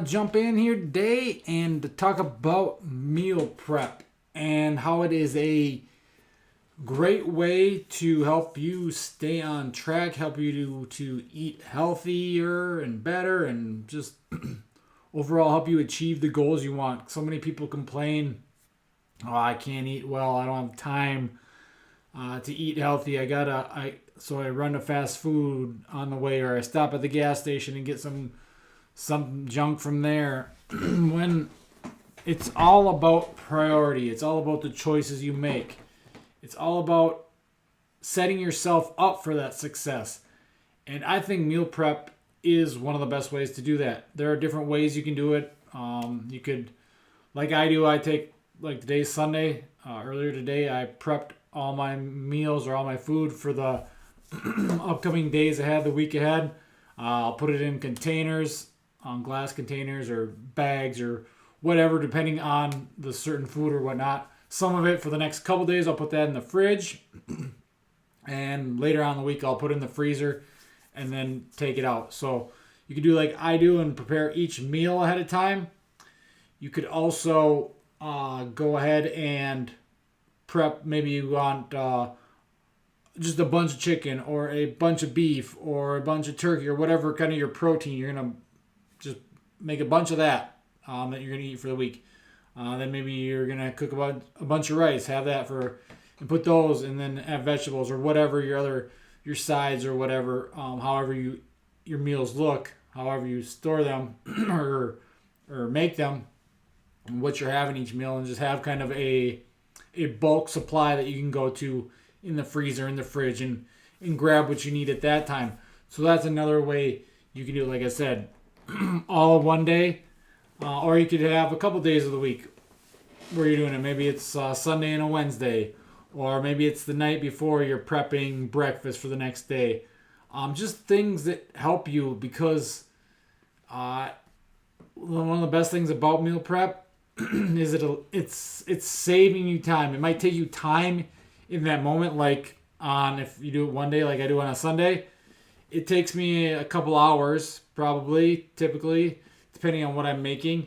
Jump in here today and talk about meal prep and how it is a great way to help you stay on track, help you to eat healthier and better, and just overall help you achieve the goals you want. So many people complain, oh, I can't eat well, I don't have time to eat healthy. So I run to fast food on the way, or I stop at the gas station and get some junk from there. When it's all about priority, it's all about the choices you make. It's all about setting yourself up for that success. And I think meal prep is one of the best ways to do that. There are different ways you can do it. You could, like I do, I take, like today's Sunday. Earlier today, I prepped all my meals or all my food for the upcoming days ahead, the week ahead. I'll put it in containers, on glass containers or bags or whatever, depending on the certain food or whatnot. Some of it for the next couple days, I'll put that in the fridge, and later on in the week, I'll put it in the freezer and then take it out. So you can do like I do and prepare each meal ahead of time. You could also go ahead and prep. Maybe you want just a bunch of chicken or a bunch of beef or a bunch of turkey or whatever kind of your protein. You're going to just make a bunch of that that you're going to eat for the week. Then maybe you're going to cook a bunch of rice, have that and put those, and then have vegetables or whatever your sides or whatever, however your meals look, however you store them or make them, and what you're having each meal, and just have kind of a bulk supply that you can go to in the freezer, in the fridge, and grab what you need at that time. So that's another way you can do it, like I said, all one day, or you could have a couple days of the week where you're doing it. Maybe it's Sunday and a Wednesday, or maybe it's the night before you're prepping breakfast for the next day. Just things that help you, because one of the best things about meal prep is it's saving you time. It might take you time in that moment, like on if you do it one day, like I do on a Sunday. It takes me a couple hours, probably, typically, depending on what I'm making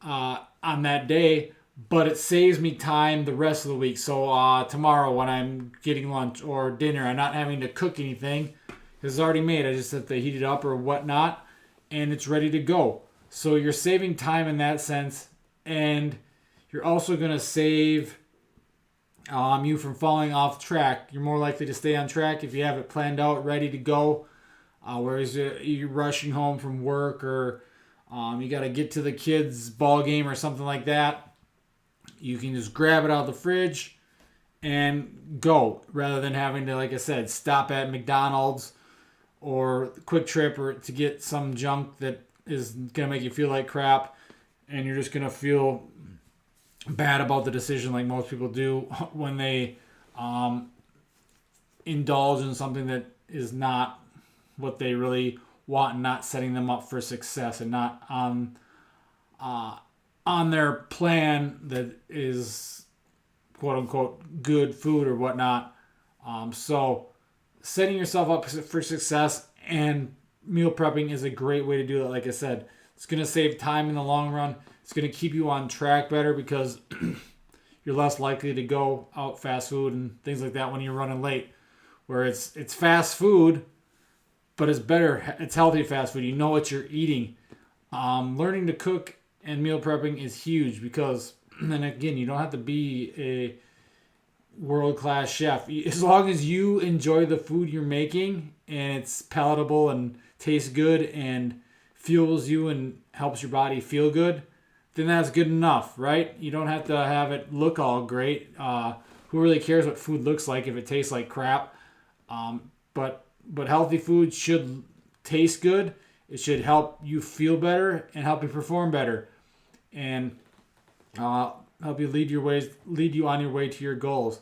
on that day. But it saves me time the rest of the week. So tomorrow when I'm getting lunch or dinner, I'm not having to cook anything because it's already made. I just have to heat it up or whatnot, and it's ready to go. So you're saving time in that sense, and you're also going to save you from falling off track. You're more likely to stay on track if you have it planned out, ready to go. Whereas you're rushing home from work, or you got to get to the kids' ball game or something like that. You can just grab it out of the fridge and go, rather than having to, like I said, stop at McDonald's or Quick Trip or to get some junk that is going to make you feel like crap, and you're just going to feel bad about the decision, like most people do when they indulge in something that is not what they really want, and not setting them up for success, and not on their plan that is quote unquote good food or whatnot. So setting yourself up for success and meal prepping is a great way to do it. Like I said, it's going to save time in the long run. It's going to keep you on track better, because you're less likely to go out fast food and things like that when you're running late, where it's fast food, but it's better. It's healthy fast food. You know what you're eating. Learning to cook and meal prepping is huge, because, and again, you don't have to be a world-class chef. As long as you enjoy the food you're making and it's palatable and tastes good and fuels you and helps your body feel good, then that's good enough, right? You don't have to have it look all great. Who really cares what food looks like if it tastes like crap? But healthy food should taste good. It should help you feel better and help you perform better, and help you lead you on your way to your goals.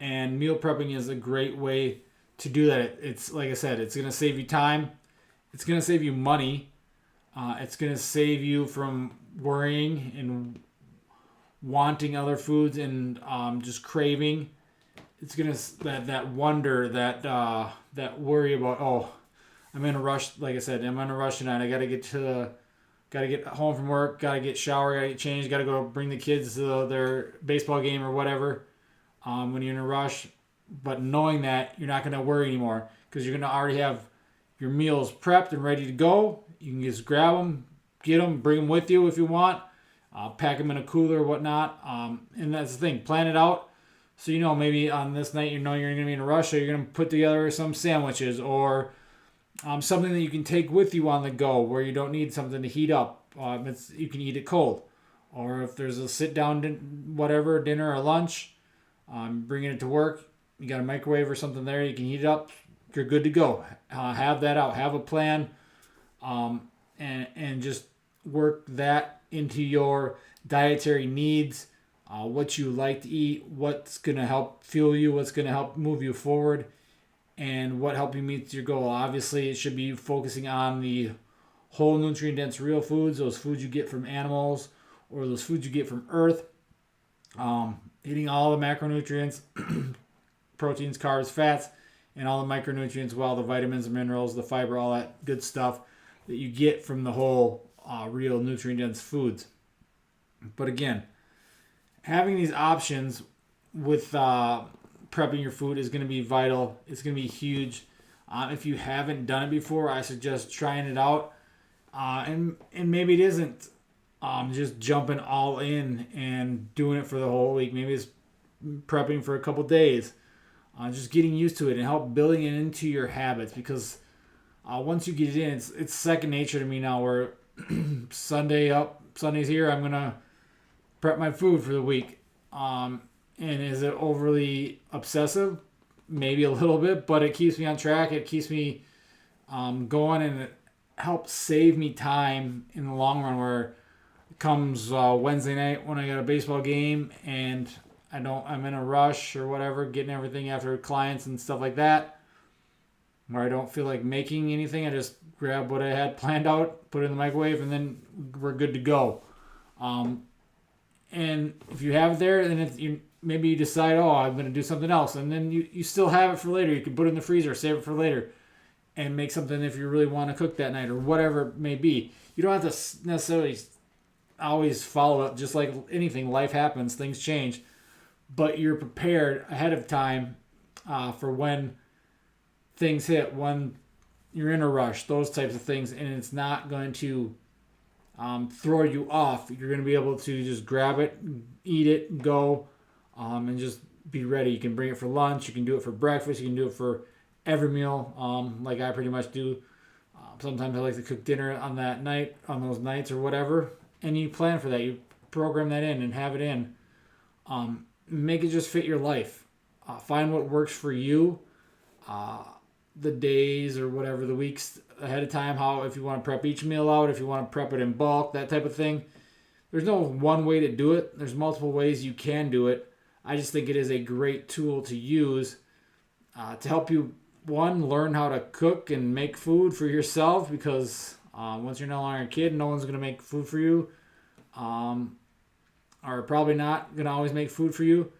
And meal prepping is a great way to do that. It's like I said, it's gonna save you time. It's gonna save you money. It's gonna save you from worrying and wanting other foods and just craving. It's gonna that wonder, that worry about, oh, I'm in a rush. Like I said, I'm in a rush tonight. I gotta got to get home from work, got to get showered, got to get changed, got to go bring the kids to their baseball game or whatever when you're in a rush. But knowing that, you're not going to worry anymore because you're going to already have your meals prepped and ready to go. You can just grab them, get them, bring them with you if you want. Pack them in a cooler or whatnot. And that's the thing. Plan it out. So, maybe on this night, you're going to be in a rush, so you're going to put together some sandwiches or something that you can take with you on the go where you don't need something to heat up. You can eat it cold. Or if there's a sit-down dinner or lunch, bringing it to work, you got a microwave or something there, you can heat it up, you're good to go. Have that out. Have a plan and just work that into your dietary needs, what you like to eat, what's going to help fuel you, what's going to help move you forward, and what help you meet your goal. Obviously, it should be focusing on the whole nutrient-dense real foods, those foods you get from animals or those foods you get from earth. Eating all the macronutrients, proteins, carbs, fats, and all the micronutrients, the vitamins, the minerals, the fiber, all that good stuff that you get from the whole real nutrient-dense foods. But again, having these options with prepping your food is going to be vital. It's going to be huge. If you haven't done it before, I suggest trying it out. And maybe it isn't just jumping all in and doing it for the whole week. Maybe it's prepping for a couple days. Just getting used to it and help building it into your habits, because once you get it in, it's second nature to me now, where Sunday's here, I'm going to prep my food for the week. And is it overly obsessive? Maybe a little bit, but it keeps me on track. It keeps me going, and it helps save me time in the long run, where it comes Wednesday night when I got a baseball game and I'm in a rush or whatever, getting everything after clients and stuff like that, where I don't feel like making anything. I just grab what I had planned out, put it in the microwave, and then we're good to go. And if you have it there, then maybe you decide, I'm going to do something else, and then you still have it for later. You can put it in the freezer, save it for later, and make something if you really want to cook that night or whatever it may be. You don't have to necessarily always follow it. Just like anything, life happens, things change. But you're prepared ahead of time for when things hit, when you're in a rush, those types of things, and it's not going to throw you off. You're going to be able to just grab it, eat it, go, and just be ready. You can bring it for lunch. You can do it for breakfast. You can do it for every meal, like I pretty much do. Sometimes I like to cook dinner on those nights or whatever, and you plan for that. You program that in and have it in. Make it just fit your life. Find what works for you. The days or whatever, the weeks ahead of time, if you want to prep each meal out, if you want to prep it in bulk, that type of thing. There's no one way to do it. There's multiple ways you can do it. I just think it is a great tool to use to help you, one, learn how to cook and make food for yourself, because once you're no longer a kid, no one's going to make food for you, or probably not going to always make food for you.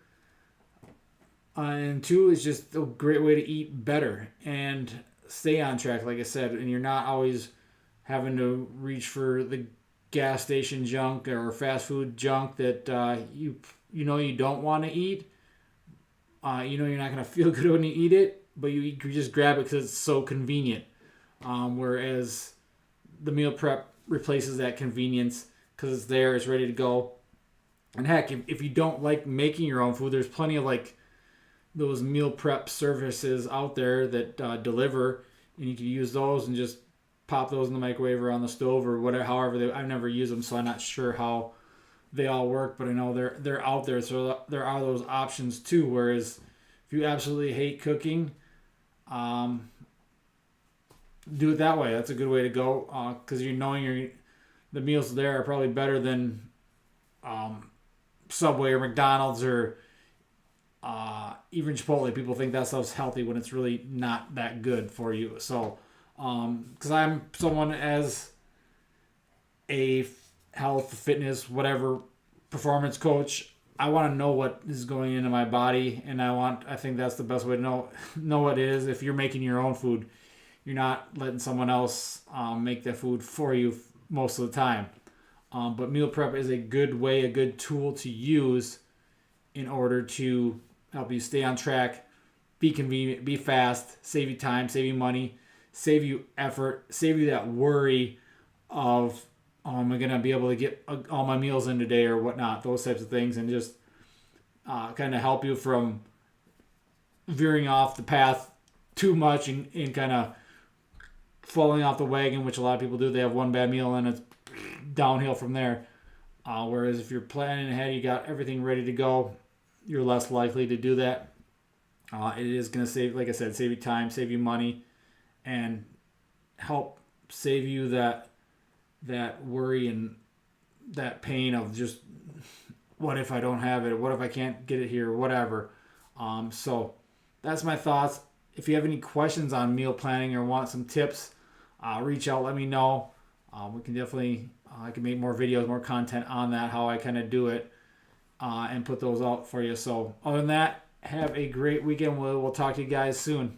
And two, it's just a great way to eat better and stay on track, like I said, and you're not always having to reach for the gas station junk or fast food junk that you don't want to eat. You're not going to feel good when you eat it, but you just grab it because it's so convenient. Whereas the meal prep replaces that convenience because it's there, it's ready to go. And heck, if you don't like making your own food, there's plenty of those meal prep services out there that deliver, and you can use those and just pop those in the microwave or on the stove or whatever. However, I've never used them, so I'm not sure how they all work. But I know they're out there, so there are those options too. Whereas if you absolutely hate cooking, do it that way. That's a good way to go, because the meals there are probably better than Subway or McDonald's or even Chipotle. People think that stuff's healthy when it's really not that good for you. So, because I'm someone as a health, fitness, whatever performance coach, I want to know what is going into my body, and I think that's the best way to know what it is. If you're making your own food, you're not letting someone else make that food for you most of the time. But meal prep is a good way, a good tool to use in order to help you stay on track, be convenient, be fast, save you time, save you money, save you effort, save you that worry of, oh, am I going to be able to get all my meals in today or whatnot, those types of things, and just kind of help you from veering off the path too much and kind of falling off the wagon, which a lot of people do. They have one bad meal and it's downhill from there. Whereas if you're planning ahead, you got everything ready to go, you're less likely to do that. It is going to save, like I said, save you time, save you money, and help save you that worry and that pain of just, what if I don't have it? What if I can't get it here? Whatever. So that's my thoughts. If you have any questions on meal planning or want some tips, reach out, let me know. We can definitely, I can make more videos, more content on that, how I kind of do it, and put those out for you. So other than that, have a great weekend. We'll talk to you guys soon.